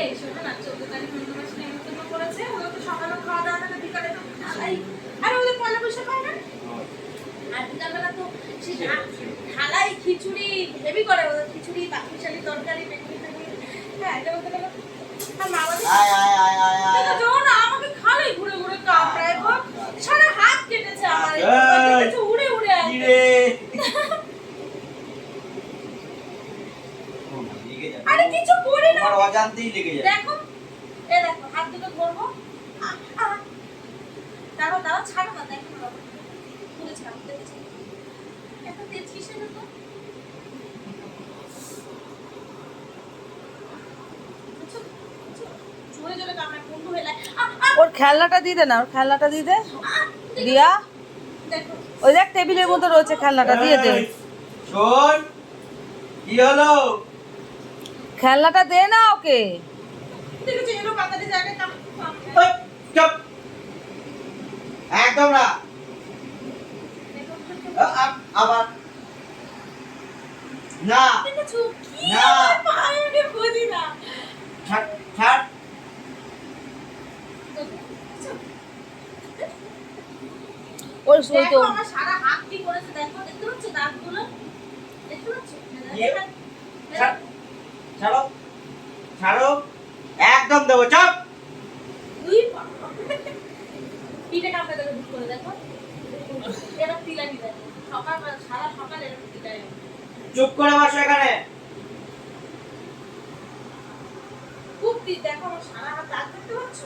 এই শোনো না, 14 তারিখ মধ্যমাসে নেমন্তন্ন করেছে, ওরা তো সকালে খাওয়া দাওয়া থাকে, বিকালে তো ঢালাই, আর ওদের পয়লা বৈশাখ হয় না, আর বিকালবেলা তো সেই ঢালাই খিচুড়ি হেভি করে, ওদের খিচুড়ি পাখিশালি তরকারি বেগুনি বেগুনি, হ্যাঁ এটা বলতে গেলো। আর মা বলে দেখো যখন আমাকে খালি ঘুরে ঘুরে কামড়ায় গো, সারা হাত কেটেছে আমার, কিছু উড়ে উড়ে আসে। আরে কিছু করি না, আমার অজান্তেই লেগে যায়। দেখো এই দেখো হাত দুটো ধরবো, দাঁড়াও দাঁড়াও, ছাড়ো না, দেখো না বাবা, তুলে ছাড়ো, দেখেছো এত তেজ কিসের তো, জোরে জোরে কামড়ায়, বন্ধু হয়ে লাগে। ওর খেলনাটা দিয়ে দে না, ওর খেলনাটা দিয়ে দে রিয়া, দেখো ওই দেখ টেবিলের মধ্যে রয়েছে খেলনাটা, দিয়ে দে। শোন, কি হলো? খেলনাটা দে না ওকে। দেখেছো এলো পাতারি জায়গায় কামড়ায়, ওই, চুপ। একদম না। আবার না। দেখেছো কি না। আমার পায়ে আমি বুঝি না, ছাড় ছাড়। ওর ওই তো দেখো আমার সারা হাত কি করেছে, দেখো দেখতে পাচ্ছ দাগগুলো, দেখতে পাচ্ছ, ছাড়, ছাড়ো ছাড়ো, একদম দেবো, চাপ। দুই পিঠে কামড়ে দেবে ভুল করে, দেখো এবার তিলানি দেয়, সকালবেলা সারা সকাল এরকম তিলানি, চুপ করে বসো এখানে। খুব দেখো আমার সারা হাত দাগ দেখতে পাচ্ছ।